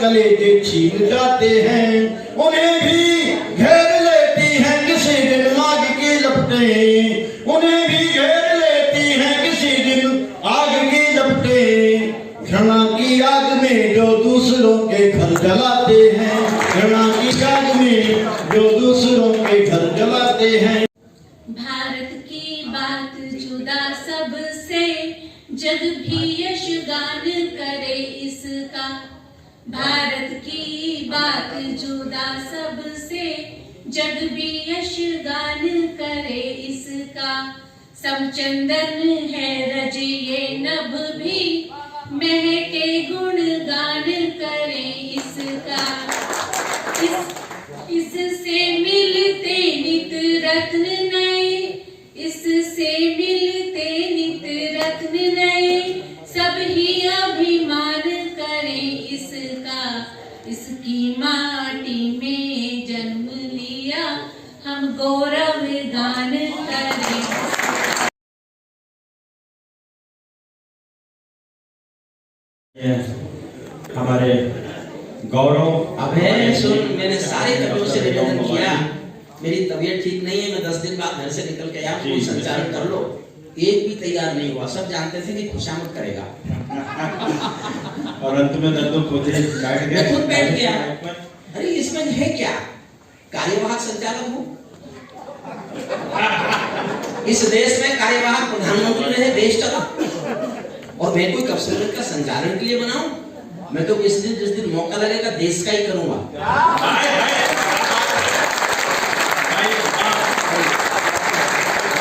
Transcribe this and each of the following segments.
कलेजे छीन जाते हैं। उन्हें भी घेर लेती हैं किसी दिन आग की लपटें, उन्हें भी घेर लेती हैं किसी दिन आग की लपटें। घृणा की आग में जो दूसरों के घर जलाते हैं, घृणा की आग में जो दूसरों के घर जलाते हैं। भारत की बात जुदा सबसे, जग भी यशगान करे इसका। भारत की बात जुदा सबसे, जग भी यशगान करे इसका। सब चंदन है रजिए नभ भी, महके गुणगान करे इसका। इससे मिलते नित रत्न नए, इससे मिलते नित रत्न नए। सब ही अभिमान करें इसका। इसकी माटी में जन्म लिया, हम गौरव गान करें। हमारे गौरव। अबे सुन, मैंने सारे कवियों से निवेदन किया, मेरी तबीयत ठीक नहीं है, मैं 10 दिन बाद घर से निकल के आया, कोई संचालन कर लो। एक भी तैयार नहीं हुआ, सब जानते थे कि खुशामद करेगा। और अंत में दर्द खोजे बैठ गया, खुद बैठ गया। अरे इसमें है क्या, कार्यवाहक संचालक हूँ। इस देश में कार्यवाहक प्रधानमंत्री रहे, देश चला, और मैं कोई कब सम्मेलन का संचालन के लिए बनाऊं? मैं तो जिस दिन मौका लगेगा देश का ही करूंगा।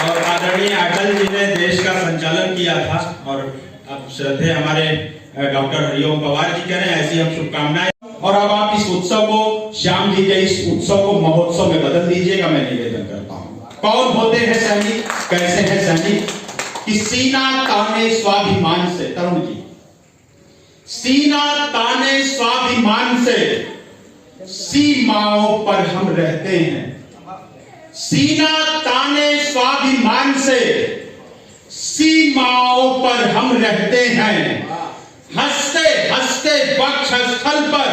और आदरणीय अटल जी ने देश का संचालन किया था, और अब श्रद्धेय हमारे डॉक्टर हरिओम पवार जी कह रहे हैं, ऐसी हम शुभकामनाएं। और अब आप इस उत्सव को, श्याम जी के इस उत्सव को महोत्सव में बदल दीजिएगा, मैं निवेदन करता हूँ। कौन होते हैं सैनिक, कैसे हैं सैनिक? कि सीना ताने स्वाभिमान से, तरुण जी, सीना ताने स्वाभिमान से सीमाओं पर हम रहते हैं। सीना ताने स्वाभिमान से सीमाओं पर हम रहते हैं। हंसते हंसते वक्षस्थल पर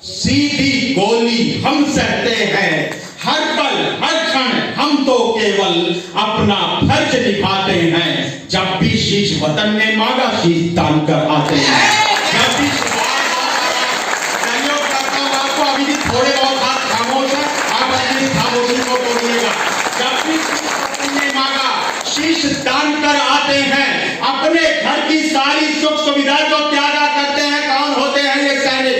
सीधी गोली हम सहते हैं। हर पल हर क्षण हम तो केवल अपना फर्ज निभाते हैं। जब भी शीश वतन ने मांगा, शीश दान कर आते हैं। जब भी सहयोग करता हूं आपको, अभी भी थोड़े बहुत हाथ खामोश है, आप अपनी खामोशी को तोड़िएगा। जब भी वतन ने मांगा, शीश दान कर आते हैं। अपने घर की सारी सुख सुविधा जो त्यागा करते हैं, कौन होते हैं ये सैनिक?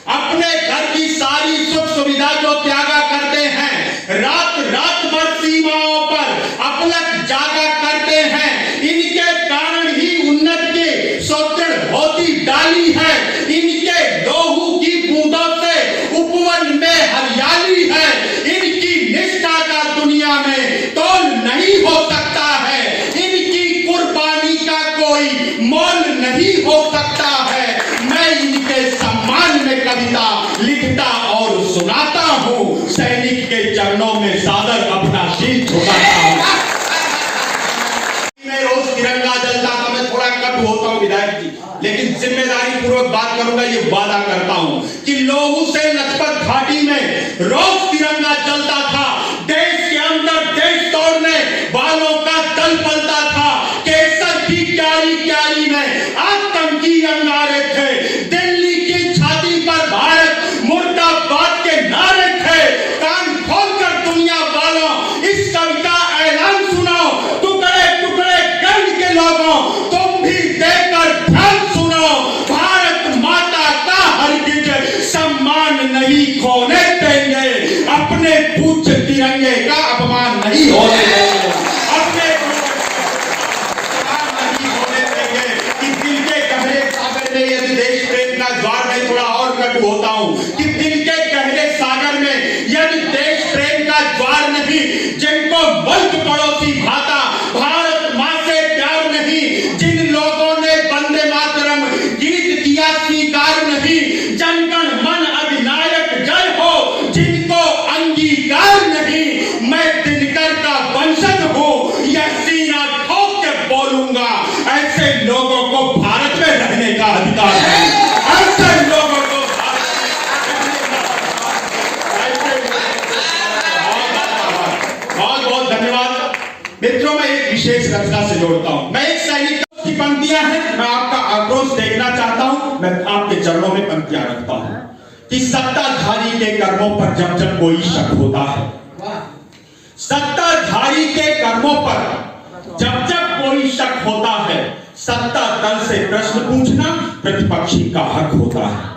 अपने घर की सारी सुख सुविधा जो त्यागा करते हैं, रात रात भर सीमाओं पर अपलक जागा करते हैं। इनके कारण ही उन्नत की सुदृढ़ होती डाली है। इनके लोहू की बूंदों से उपवन में हरियाली है। इनकी निष्ठा का दुनिया में तोल नहीं हो सकता है। इनकी कुर्बानी का कोई मोल नहीं हो सकता है। मैं इनके सम्मान में कविता लिखता और सुनाता हूँ। सैनिक के चरणों में सादर अपना शीश झुकाता हूँ। मैं रोज तिरंगा जलता था, मैं थोड़ा कट होता हूँ विधायक जी, लेकिन जिम्मेदारी पूर्वक बात करूंगा, ये वादा करता हूँ कि लोगों से लखपत घाटी में रोज तिरंगा जलता था। देश के अंदर देश तोड़ने वालों का दल पलता था। केसर की क्यारी क्यारी में आतंकी अंगारे थे। दिल्ली की छाती पर भारत मुर्दाबाद के नारे थे। कान खोलकर दुनिया वालों इस कविता ऐलान सुनो। टुकड़े टुकड़े गर्व के लोगों, तुम भी देकर ध्यान सुनो। भारत माता का हरगिज सम्मान नहीं खोने देंगे। अपने पूज्य तिरंगे का अपमान नहीं होने देंगे। अपने नहीं होने देंगे। कि दिल के गहरे सागर में, यदि देश प्रेम का द्वार में थोड़ा और कटु होता हूं, कि दिल के गहरे सागर में यदि देश प्रेम का द्वार नहीं, जिनको मुल्क पड़ोसी भाता, भारत मां से प्यार नहीं, जिन लोगों ने वंदे मातरम गीत किया स्वीकार नहीं, जनगण मन अधिनायक जय हो जिनको अंगीकार नहीं, मैं दिनकर का वंशज हूं, यह सीना ठोक के बोलूंगा। ऐसे लोगों को भारत में रहने का अधिकार है। ऐसे लोगों को भारत मित्रों, मैं एक विशेष रचना से जोड़ता हूं। मैं एक सैनिक की पंक्तियां हैं, मैं आपका आक्रोश देखना चाहता हूं। मैं आपके चरणों में पंक्तियां रखता हूं कि सत्ताधारी के कर्मों पर जब जब कोई शक होता है, सत्ताधारी के कर्मों पर जब जब कोई शक होता है, सत्ता दल से प्रश्न पूछना प्रतिपक्षी का हक होता है।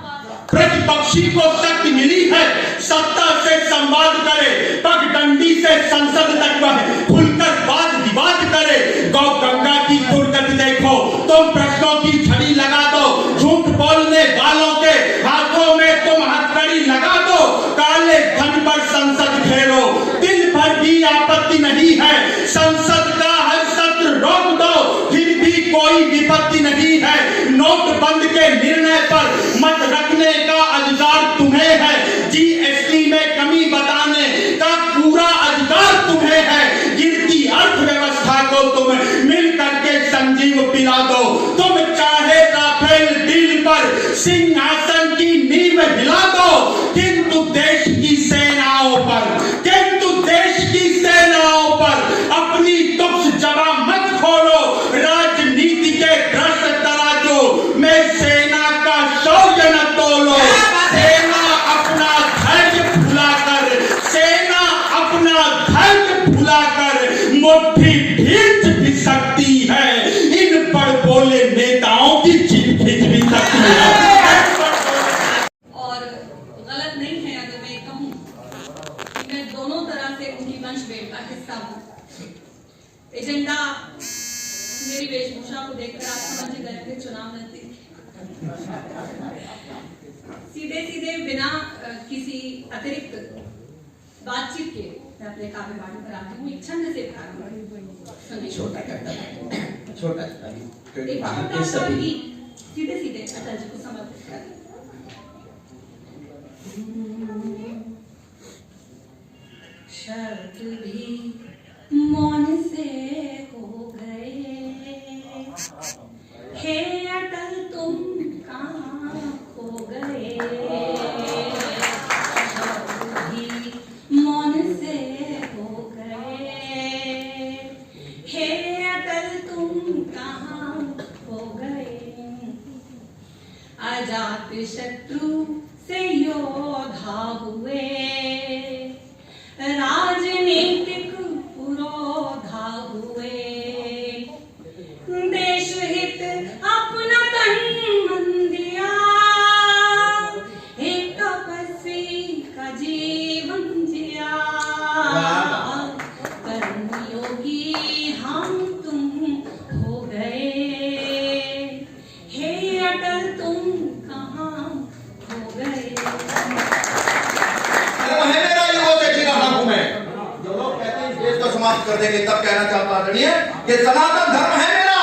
प्रतिपक्षी को शक्ति मिली है सत्ता से संवाद करे, पगडंडी से संसद तक वह खुलकर वाद विवाद करे। गौ गंगा की दुर्गति देखो, तुम प्रश्नों की झड़ी लगा दो, झूठ बोलने वालों के हाथों में तुम हथकड़ी लगा दो, काले धन पर संसद घेरो, दिन भर भी आपत्ति नहीं है, संसद का हर सत्र रोक दो, फिर भी कोई विपत्ति नहीं है। नोटबंद के निर्णय पर मत रखने का अधिकार तुम्हें है, जीएसटी में कमी बताने का पूरा अधिकार तुम्हें है, गिरती अर्थव्यवस्था को तुम मिल करके संजीव पिला दो। तुम चाहे राफेल डील पर सिंहासन की नींव हिला दो, किंतु देश की सेनाओं पर, किंतु देश की सेनाओं पर अपनी तुक्ष जबा मत खोलो। राजनीति के भ्रष्ट तराजू में सेना का शौर्य न तोलो। सेना अपना धैर्य भुलाकर, सेना अपना धैर्य भुलाकर मुट्ठी भींच भी सकती है, इन पर बोले नेताओं की जीभ खींच भी सकती है। और गलत नहीं है अगर मैं कहूं कि मैं दोनों तरह से उनकी वंशवेल का हिस्सा हूं। एजेंडा मेरी वेशभूषा को देखकर आप समझ गए थे, चुनाव नजदीक। सीधे सीधे बिना किसी अतिरिक्त बातचीत के मैं अपने काव्यवाणी पर आती हूँ। एक छंद से छोटा करता छोटा सीधे सीधे अटल जी को समर्पित कर। शर्त भी मौन से हो गए, हे अटल तुम कहाँ खो गए। शर्त भी मौन से हो गए, हे अटल तुम कहाँ खो गए। अजात शत्रु से योद्धा हुए, राजनीतिक पुरोधा हुए, देश हित अपना तन मन दिया, एक तपस्वी का जीवन जिया। कर्मयोगी हम तुम हो गए, हे अटल तुम कहाँ हो गए। समाप्त कर देंगे तब कहना चाहता आदरणीय, ये सनातन धर्म है मेरा,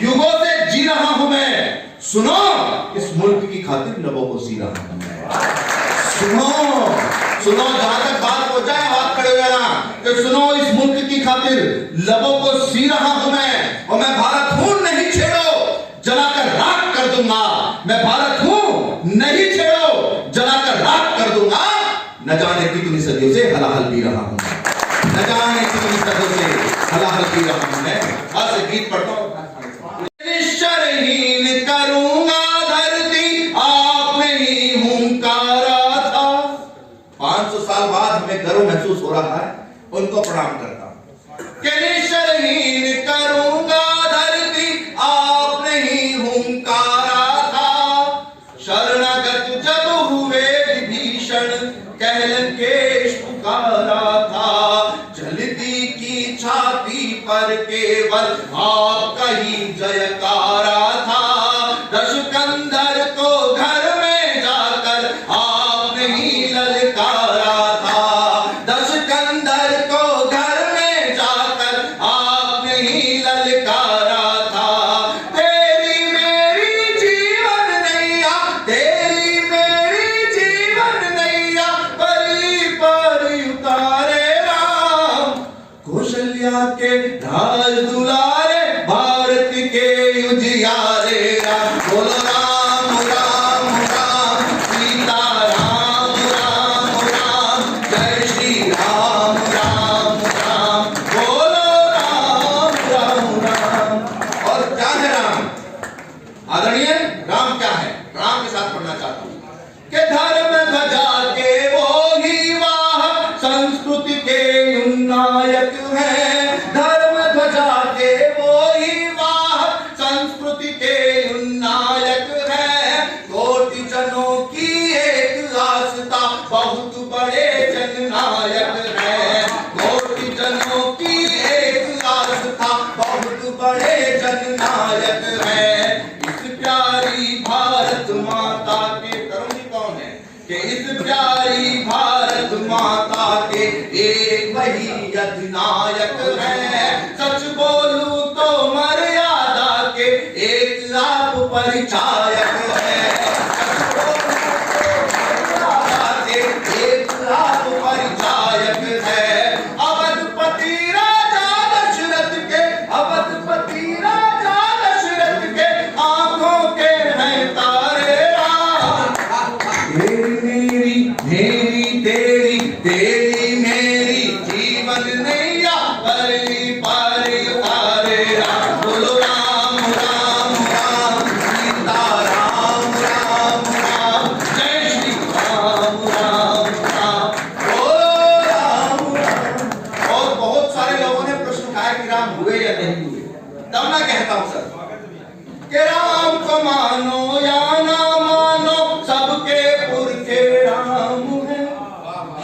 युगों से जी रहा हूं मैं। सुनो, इस मुल्क की खातिर लबों को सी रहा हूं मैं। सुनो सुनो, जहां तक बात हो जाए हाथ खड़े हो जाना कि सुनो, इस मुल्क की खातिर लबों को सी रहा हूं मैं, और मैं भारत हूं नहीं छेड़ो जलाकर राख कर दूंगा। मैं भारत हूं नहीं छेड़ो जलाकर राख कर दूंगा। न जाने कितनी सदियों से हलाहल पी रहा हूं, न जाने कितनी सदियों से हलाहल पी रहा हूं मैं। आज गीत पढ़ता हूं। शरहीन करूंगा धरती, आपने ही हुंकारा था। 500 साल बाद हमें गर्व महसूस हो रहा है, उनको प्रणाम करता हूं। शरहीन करूंगा धरती, आपने ही हुंकारा था। शरणागत जब हुए विभीषण, कहलकेश पुकारा था। जलती की छाती पर केवल आपका ही जयकारा था। दशकंधर को घर में जाकर आपने ही ललकारा था। दशकंधर को घर में जाकर आपने ही ललकारा था। तेरी मेरी जीवन नैया, तेरी मेरी जीवन नैया, परी पर उतारे राम। कौशल्या के राज दुलारे, भारत के उजियारे राम। बोलो राम राम राम, सीता राम राम राम, जय श्री राम राम राम। बोलो राम संस्कृति के उन्नायक हैं, धर्म ध्वजा के वो ही वाहक, संस्कृति के उन्नायक हैं, कोटि जनों की एक आस्था, बहुत बड़े जननायक हैं, कोटि जनों की एक आस्था, बहुत बड़े जननायक हैं। इस प्यारी भारत माता के करुणी कौन है कि इस प्यारी भारत माता के एक वही अधिनायक है। सच बोलूं तो मर्यादा के एक आप परिचायक है, सच बोलूं तो मर्यादा के एक आप परिचायक है। अवधपति राजा दशरथ के, अवधपति राजा दशरथ के आंखों के हैं तारे राम। मेरी मेरी तेरी तेरी मेरी जीवन नैया परली पारी तारे राम। बोलो राम राम राम सीता राम राम राम, जय श्री राम राम राम, बोलो राम राम। और बहुत सारे लोगों ने प्रश्न उठाया कि राम हुए या नहीं हुए, तब मैं कहता हूं सर कि राम को मानो या ना मानो, सबके पुरखे राम हैं।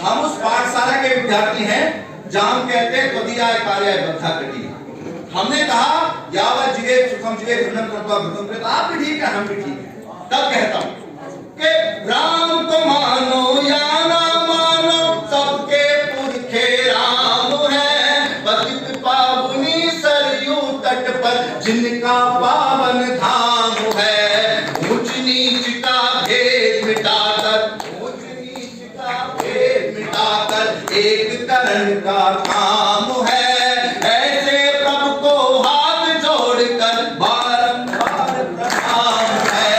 हम उस पाठशाला के विद्यार्थी हैं जहां हम कहते हैं त्वदीया कार्याय बद्धा कटी। हमने कहा यावत जीवे सुखम जीवे घृणं कृत्वा घृतं कृत, आप भी ठीक है हम भी ठीक है। तब कहता हूं कि राम को मानो या ना मानो, सबके पुरखे राम हैं। पतित पावनी सरयू तट पर जिनका पावन धाम है, ऊंच नीच का भेद मिटाकर, ऊंच नीच का भेद मिटाकर एक करण का काम है। ऐसे प्रभु को हाथ जोड़कर बारंबार प्रणाम है,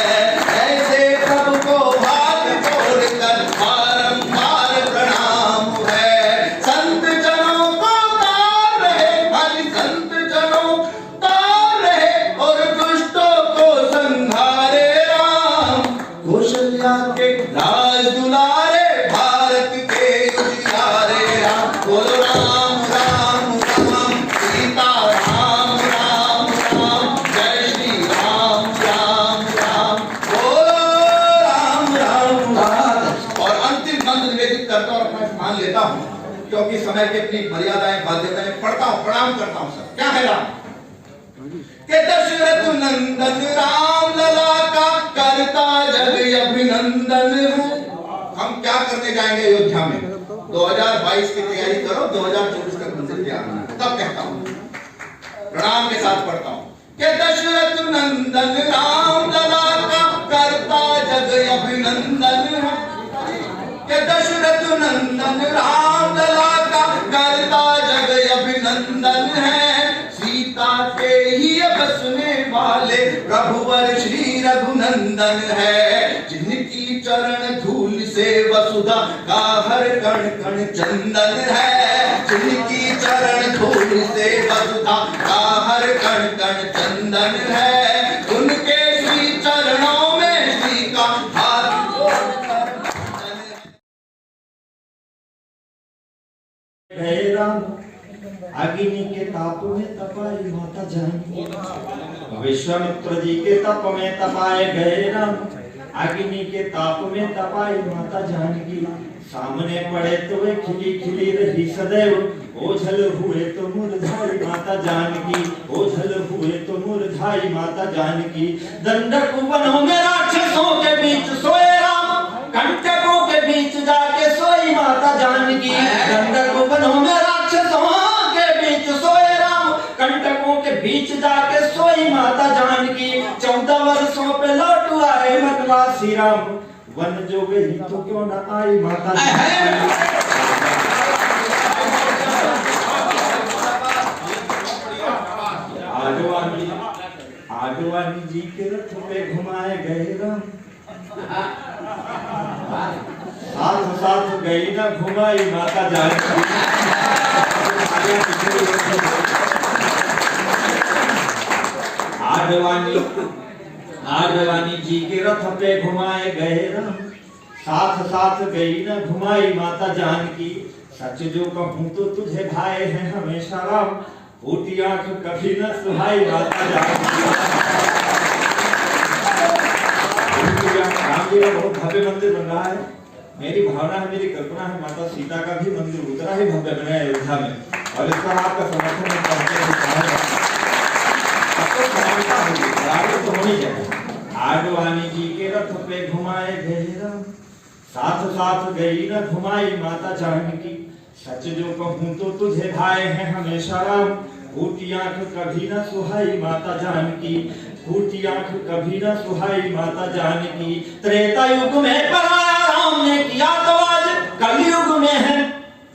ऐसे प्रभु को हाथ जोड़कर बारंबार प्रणाम है। संत जनों को तार रहे, हरि संत जनों तार रहे, और दुष्टों को संहारे राम। कौशल्या के राज दुलारे, भारत के उजियारे राम। बोलो राम राम राम सीता राम राम राम, जय श्री राम राम राम, बोलो राम राम राम। और अंतिम मंत्र निवेदित करता हूं, अपना स्थान लेता हूं क्योंकि समय की अपनी मर्यादाएं बाध्यताएं, पढ़ता हूं, प्रणाम करता हूं सर। क्या है राम के दशरथ नंदन राम लला का करता जग अभिनंदन है। हम क्या करने जाएंगे अयोध्या में? 2022 की तैयारी करो, 2024 तक मंदिर तैयार होना। तब कहता हूं, प्रणाम के साथ पढ़ता हूं कि दशरथ नंदन राम लला का करता जग अभिनंदन है, कि दशरथ नंदन राम लला का करता जग अभिनंदन है। सीता के ही बसने वाले प्रभुवर श्री रघुनंदन है, जिनकी चरण धूल से वसुधा का हर कण कण चंदन है, जिनकी चरण धूल से वसुधा का हर कण कण चंदन है। उनके श्री चरणों में श्री का हाथ जोड़कर गए राम अग्नि के ताप में तपाई माता जानकी। विश्वामित्र जी के तप में तपाए गए राम, अग्नि के ताप में तपाई माता जानकी। सामने पड़े तो वे खिली खिली रही सदैव, ओझल हुए तो मुरझाई माता जानकी, ओझल हुए तो मुरझाई माता जानकी। दंडक वनों में राक्षसों के बीच सोए राम, कंटकों के बीच जाके सोई माता जानकी। दंडक वनों में राक्षसों के बीच सोए राम, कंटकों के बीच जाके सोई माता जानकी। 14 वर्षों पे लौट आए वनवासी राम, वन जो गई तो क्यों न आई माता आगवानी आगवानी जी के रथ पे घुमाए गए राम, साथ साथ गई ना घुमाई माता जानकी। आगवानी जी के रथ पे घुमाए गए राम, साथ साथ गई न घुमाई माता जानकी। सच जो कहूँ तो तुझे भाई है हमेशा राम, फूटी आंख कभी न सुहाई माता जानकी। राम जी का बहुत भव्य मंदिर बन रहा है। मेरी भावना है, मेरी कल्पना है, माता सीता का भी मंदिर उतना ही भव्य बने अयोध्या में, और इस पर आपका समर्थन तो होनी चाहिए। आडवाणी जी के रथ पे घुमाए घेरा, साथ साथ गई न घुमाई माता जानकी। सच जो कहूँ तो तुझे भाई है हमेशा राम, फूटी आंख कभी न सुहाई माता जानकी। फूटी आंख कभी न सुहाई माता जानकी। त्रेता युग में पराया राम ने किया तो आज कलयुग में है,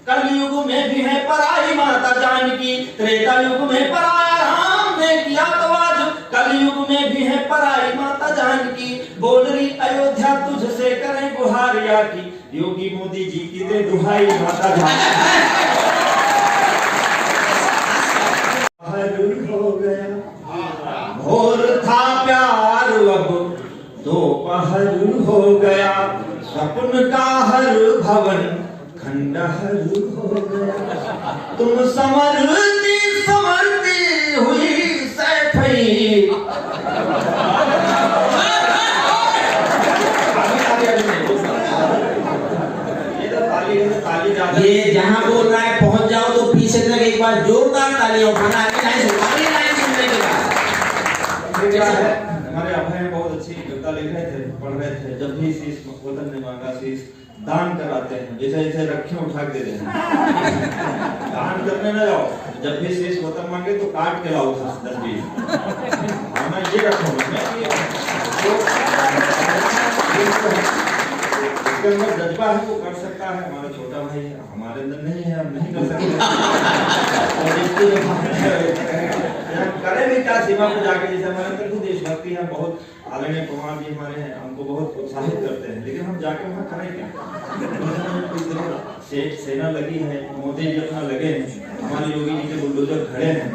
कलयुग में भी है पराई माता जानकी। त्रेता युग में पराया राम ने किया तो आज कलयुग में भी है पराई माता जानकी। बोल रही अयोध्या तुझसे करें गुहारिया की, योगी मोदी जी की दे दुहाई माता जानकी। हो गया भोर था प्यार अब दोपहर हो गया, सपन का हर भवन खंडहर हो गया। तुम समरती समरती हुई सैफई। ये जहाँ बोल रहा है पहुंच जाओ तो पीछे तक एक बार जोरदार तालियां उठाना। आगे लाइन सुनने के बाद हमारे अभय बहुत अच्छी कविता लिख रहे थे, पढ़ रहे थे। जब भी शीश वतन ने मांगा शीश दान कराते हैं, जैसे जैसे रखे उठा के दे देते हैं। दान करने न जाओ, जब भी शीश वतन मांगे तो काट के लाओ 10-20। मैं ये रखूँ इसके अंदर जज्बा है, वो कर सकता है। हमारा छोटा भाई है, हमारे अंदर नहीं है, हम नहीं कर सकते। करें भी क्या सीमा पे जाके, जैसे हमारे अंदर भी देशभक्ति है बहुत। आदरणीय कुमार जी हमारे हैं, हमको बहुत उत्साहित करते हैं, लेकिन हम जाके वहाँ करें क्या? सेना लगी है, मोदी जी अपना लगे हैं, हमारे योगी जी के बुलडोजर खड़े हैं,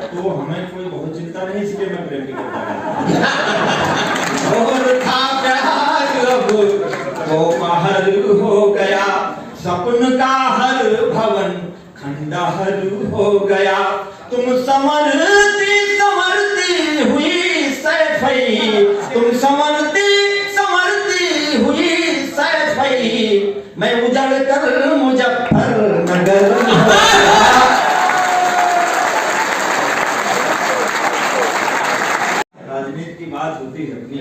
तो हमें कोई बहुत चिंता नहीं। इसलिए मैं प्रेम की करता दोपहर हो गया, सपन का हर भवन खंडहर हो गया। तुम समरती समरती हुई सैफई, तुम समरती समरती हुई सैफई। मैं उजड़ कर मुजफ्फरनगर। राजनीति की बात होती है अपनी,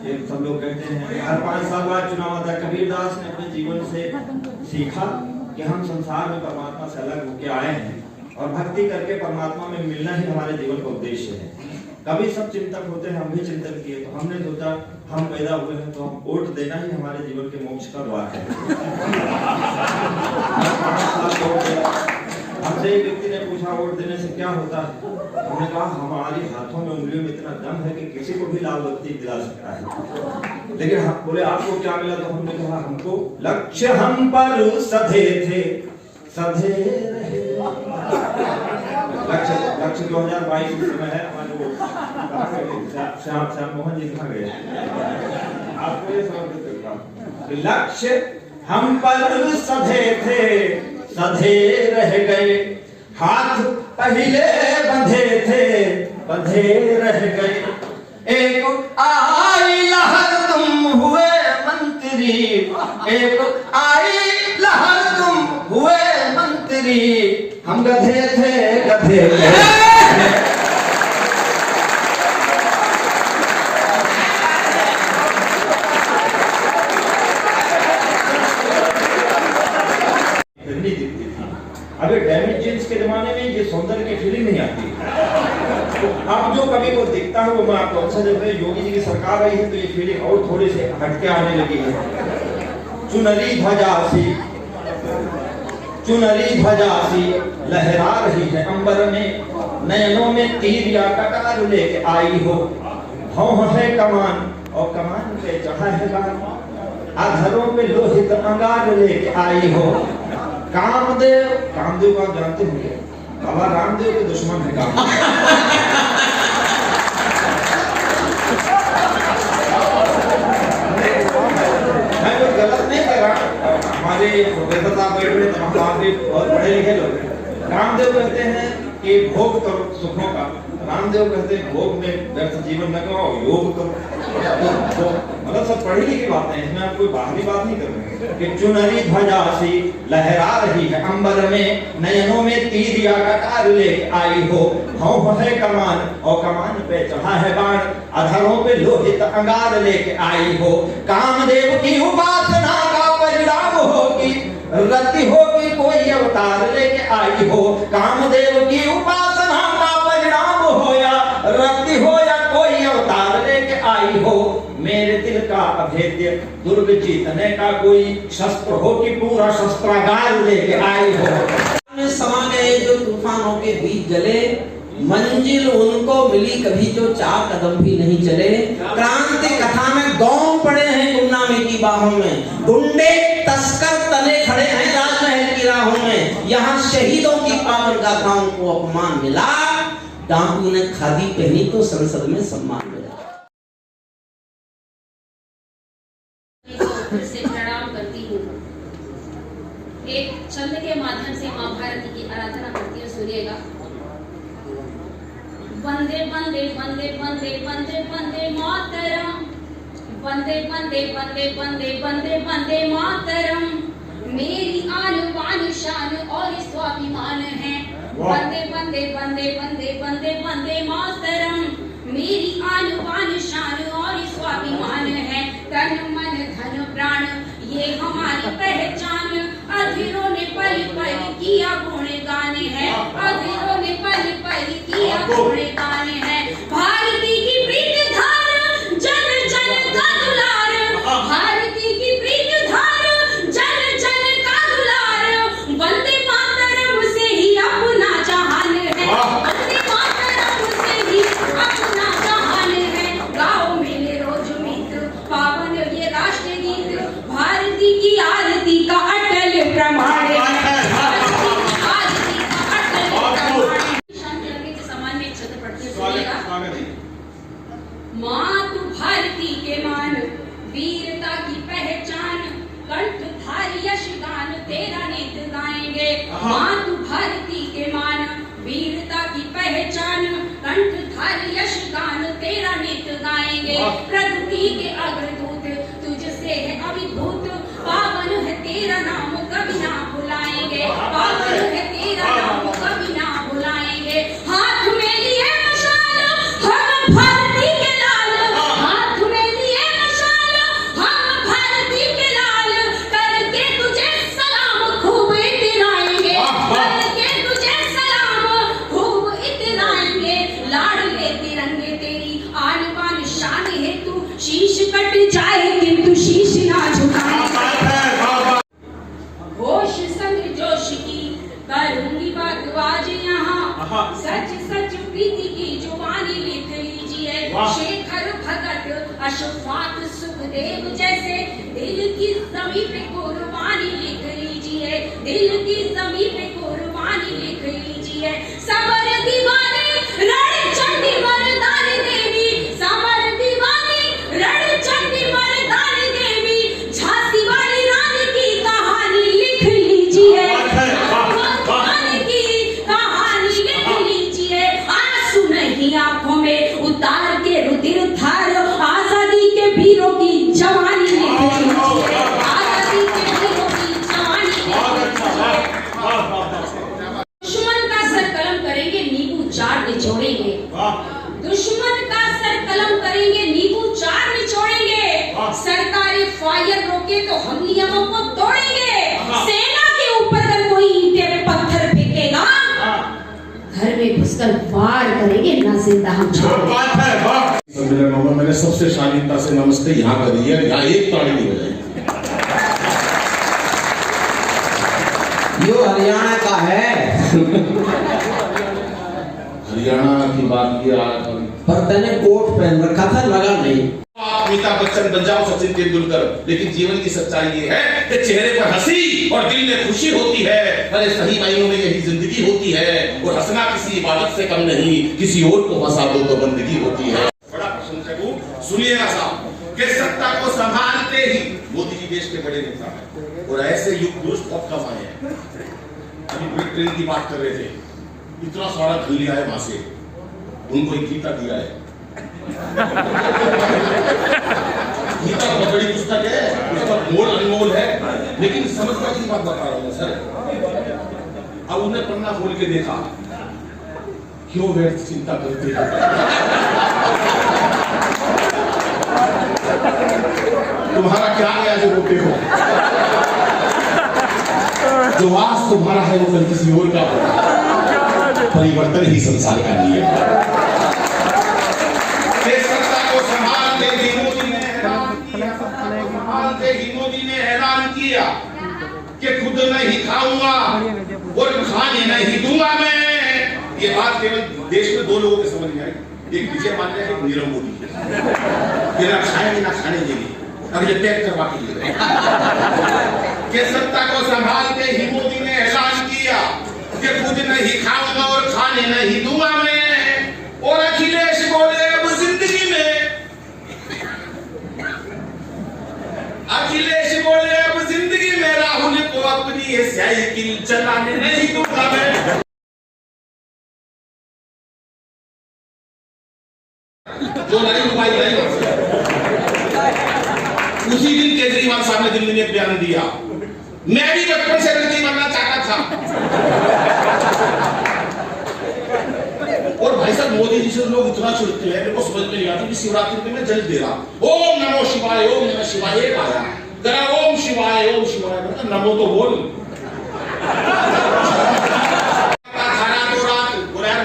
ये सब लोग कहते हैं हर 5 साल बाद चुनाव आता है। कबीरदास ने अपने जीवन से सीखा कि हम संसार में परमात्मा से अलग होकर आए हैं, और भक्ति करके परमात्मा में मिलना ही हमारे जीवन का उद्देश्य है। कभी सब चिंतक होते हैं, हम भी चिंतन किए, तो हमने सोचा हम पैदा हुए हैं तो हम वोट देना ही हमारे जीवन के मोक्ष का द्वार है। हमसे एक व्यक्ति ने पूछा वोट देने से क्या होता है? हमने कहा हमारी हाथों में उंगलियों में इतना दम है कि किसी को भी लाल बत्ती दिला सकता है। लेकिन हम बोले आपको क्या मिला? तो हमने कहा हमको लक्ष्य हम पर सधे थे, सधे रहे। लक्ष्य 2022 में समय है हमारे वो श्याम मोहन जी कहाँ गए? आपको ये समर्पित करता हूँ। लक्ष्य हम पर सधे थे, सधे रह गए। हाथ पहले बंधे थे, बंधे रह गए। एक आई लहर तुम हुए मंत्री, एक आई लहर तुम हुए मंत्री। हम गधे थे, गधे थे। अभी डैमेज जींस के जमाने में ये सौंदर्य की फीलिंग नहीं आती। तो अब जो कभी को दिखता है वो मैं आपको अच्छा, जब योगी जी की सरकार आई है तो ये फीलिंग और थोड़ी से हटके आने लगी है। चुनरी ध्वजासी, चुनरी ध्वजासी लहरा रही है अंबर में। नयनों में तीर या कटार लेके आई हो। भौं है कमान और कमान पे चढ़ा है बाण। अधरों पे लोहित अंगार लेके आई हो। कामदेव, कामदेव को आप जानते होंगे, बाबा रामदेव के दुश्मन है कामदेव। मैं कोई गलत नहीं कर रहा, हमारे प्रोफेसर साहब बैठे हुए तमाम आपके बहुत पढ़े लिखे लोग हैं। रामदेव कहते हैं कि भोग करो सुखों का, रामदेव कहते हैं भोग में व्यर्थ जीवन न करो, योग करो। तो मतलब सब पढ़ी लिखी बातें हैं, इसमें आप कोई बाहरी बात नहीं कर रहे हैं। कि चुनरी ध्वजा सी लहरा रही है अंबर में, नयनों में तीर या कटार ले आई हो, भौं है कमान और कमान पे चढ़ा है बाण, अधरों पे लोहित अंगार लेके आई हो, कामदेव की उपासना का परिणाम हो कि रति हो कि कोई अवतार लेके आई हो, कामदेव की उपासना का परिणाम हो या रति हो या कोई अवतार लेके आई हो, मेरे दिल का अभेद्य दुर्ग जीतने का कोई शस्त्र हो कि पूरा शस्त्रागार लेके आई हो। समा गए जो तूफानों के बीच जले, मंजिल उनको मिली कभी जो 4 कदम भी नहीं चले, क्रांति कथा में गांव पड़े हैं गुमनामी की बाहों में, गुंडे तस्कर तले खड़े हैं राजमहल की राहों में, यहाँ शहीदों की पावन गाथाओं को अपमान मिला, डाकू ने खादी पहनी तो संसद में सम्मान मिला। से प्रणाम करती हूँ। एक छंद के माध्यम से माँ भारती की आराधना करती हूँ, सुनिएगा। वंदे वंदे वंदे वंदे वंदे वंदे मातरम, वंदे वंदे वंदे वंदे वंदे वंदे मातरम, मेरी आन बान शान और स्वाभिमान है। वंदे वंदे वंदे वंदे वंदे वंदे मातरम, मेरी आन बान शान और स्वाभिमान है। तन मन धन प्राण ये हमारी पहचान, अधीरों ने पल पल किया गुणगान है, अधीरों ने पल पल किया गुणगान है। भारती की प्रीत धार जन जन का दुलार, भारती की प्रीत धार जन जन का दुलार, वंदे मातरम से ही अपना जहान है, वंदे मातरम से ही अपना जहान है। गाओ मेरे रोज मित्र पावन ये राष्ट्र गीत, भारती की आरती का अटल प्रमाण है, भारती की आरती का अटल प्रमाण है। शांति लगे के समान में एक शब्द पढ़ते सुनिएगा। माँ तू भारती के मान, वीरता की पहचान, कंठधारी यश गान तेरा नित गाएंगे। माँ तू भारती के मान, वीरता की पहचान, कंठधारी यश गान तेरा नित गाएंगे। प्रकृति के अग्रदूत तुझसे है अभिभूत, पावन है तेरा नाम कभी ना भुलाएंगे, पावन है तेरा नाम कभी ना भुलाएंगे। हाथ में लिए मशाल हम भारती के लाल, हाथ में लिए मशाल हम भारती के लाल, करके तुझे सलाम खूब इतराएंगे, करके तुझे सलाम खूब इतराएंगे। लाडले तिरंगे तेरी आन बान शान है, तू शीश कट जाए किंतु शीश ना झुकाएंगे। होश संग जोश की करूंगी बात आज यहाँ, सच सच प्रीति की जुबानी लिख लीजिए। शेखर भगत अशफाक सुखदेव जैसे दिल की जमीन पे कुर्बानी लिख लीजिए, दिल की जमीन पे कुर्बानी लिख लीजिए। समर दीवाने रण चंडी मर्दानी देवी, समर दीवानी रण चंडी मर्दानी देवी, झांसी वाली रानी की कहानी लिख लीजिए, रानी की कहानी लिख लीजिए। आंसू नहीं आंखों में उतार के रुधिर धार, आजादी के वीरों की जवानी लिख लीजिए, आजादी के वीरों की जवानी लिख लीजिए। दुश्मन का सर कलम करेंगे नींबू चार निचोड़ेंगे, दुश्मन का सर कलम करेंगे नींबू चार निचोड़ेंगे। सरकारी फायर रोके तो हम नियमों को तोड़ेंगे, सेना के ऊपर अगर कोई ईंटें पत्थर फेंकेगा, घर में घुसकर वार करेंगे, ना जिंदा हम छोड़ेंगे। सम्मेलन में मैंने सबसे शालीनता से नमस्ते यहाँ करी है, यहाँ एक ताड़ी नहीं बजाई। यो हरियाणा का है। हरियाणा की बात किया पर तने कोट पहन रखा था, लगा नहीं। अमिताभ बच्चन बन जाओ सचिन तेंदुलकर, लेकिन जीवन की सच्चाई ये है कि चेहरे पर हंसी और दिल में खुशी होती है। अरे सही मायनों में यही जिंदगी होती है, और हंसना किसी इबादत से कम नहीं, किसी और को हंसा दो तो बंदगी होती है। बड़ा प्रशंसक हूँ, सुनिएगा साहब, कि सत्ता को संभालते ही मोदी जी देश के बड़े नेता हैं और ऐसे युग पुरुष बहुत कम आए हैं। अभी ब्रिटेन की बात कर रहे थे, इतना सारा धन लिया है वहां से, उनको एक गीता दिया है। गीता बहुत बड़ी पुस्तक है, उसका मोल अनमोल है, लेकिन समझदारी की बात बता रहा हूँ सर। अब उन्हें पन्ना खोल के देखा, क्यों व्यर्थ चिंता करते हैं। तुम्हारा क्या गया जो रोते हो, जो आज तुम्हारा है वो कल किसी और का होगा। परिवर्तन ही संसार का नियम है। सत्ता को संभालते ही मोदी ने ऐलान किया कि खुद नहीं खाऊंगा और खाने नहीं दूंगा मैं। ये बात केवल देश में दो लोगों के समझ में आई, एक विजय माल्या है, एक नीरव मोदी। ये ना खाएंगे ना खाने देंगे, अब ये पैक करवा के लिए कि सत्ता को संभालते ही मोदी ने ऐलान किया कि खुद नहीं खाऊंगा और खाने नहीं दूंगा मैं। और अखिलेश बोले अब जिंदगी में, अखिलेश बोले अब जिंदगी में राहुल को अपनी ये साइकिल चलाने नहीं दूंगा मैं। जो लाई उसी दिन केजरीवाल साहब ने दिल्ली में एक बयान दिया, मैं भी बचपन से रजनी बनना चाहता था। और भाई साहब मोदी जी से लोग इतना चिढ़ते हैं, मेरे को समझ में नहीं आता कि शिवरात्रि में मैं जल दे रहा, ओम नमो शिवाय, ओम नमः शिवाय, एक आया करा ओम शिवाय, ओम शिवाय, नमो तो बोल।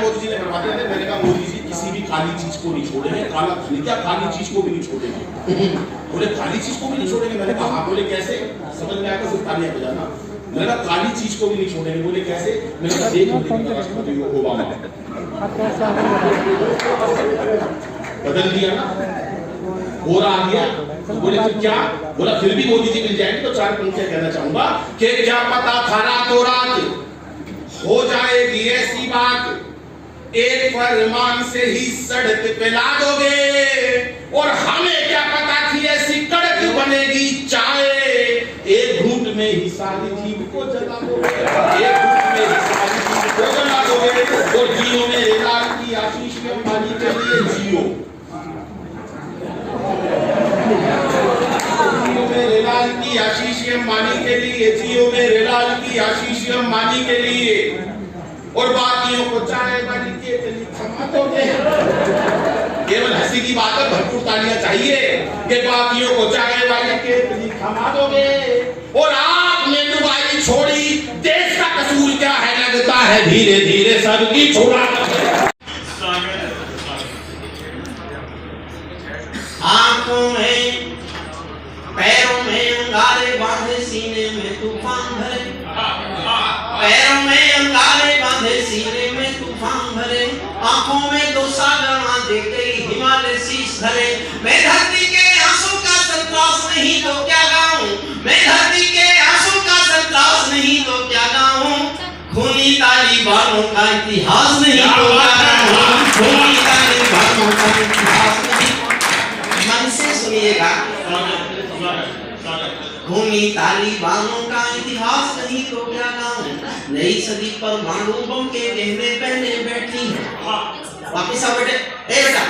मोदी जी ने बनवाते थे, मैंने कहा मोदी जी किसी भी काली चीज को नहीं छोड़ेंगे, काला क्या काली चीज को भी नहीं छोड़ेंगे। बोले काली चीज को भी नहीं छोड़ेंगे, मैंने कहा हाँ। बोले कैसे, समझ में आया सिर्फ तालियां बजाना। मैंने कहा काली चीज को भी नहीं छोड़ेंगे, बोले कैसे, मैंने कहा देख राष्ट्रपति ओबामा बदल दिया ना, गोरा आ गया। तो बोले फिर क्या, बोला फिर भी मोदी जी मिल जाएंगे तो चार पंक्तियां कहना चाहूंगा कि क्या पता था रातों रात हो जाएगी ऐसी बात, एक फरमान से ही सड़क पे ला दोगे। और हमें क्या पता थी ऐसी कड़क बनेगी चाय, एक घूंट में ही सारी जीव को जला दोगे, एक घूंट में ही सारी जीव को जला दोगे। और जियो मेरे लाल की आशीष अंबानी के लिए जियो, मेरे लाल की आशीष अंबानी के लिए जियो, मेरे लाल की आशीष अंबानी के लिए। और बाकियों को चाय वाली के तली थमा दोगे। केवल हंसी की बात है, भरपूर तालियां चाहिए कि बाकियों को चाय वाली के तली थमा दोगे। और आपने डुबाई छोड़ी, देश का कसूर क्या है, लगता है धीरे धीरे सबकी छोड़ा। आंखों में पैरों में अंगारे बांधे, सीने में तूफान भरे, पैरों में अंगारे बांधे, सीने में तूफान भरे, आंखों में दो सागर देते हिमालय शीश धरे। मैं धरती के आंसू का संतोष नहीं तो क्या गाऊं, मैं धरती के आंसू का संतोष नहीं तो क्या गाऊं। खूनी तालिबानों का इतिहास नहीं तो क्या गाऊं, खूनी तालिबानों का इतिहास नहीं। मन से सुनिएगा, खूनी तालिबानों का इतिहास नहीं तो क्या गाऊं। नई सदी पर परमाणु बम के गहने पहने बैठी है। वापिस आओ बेटे, ए बेटा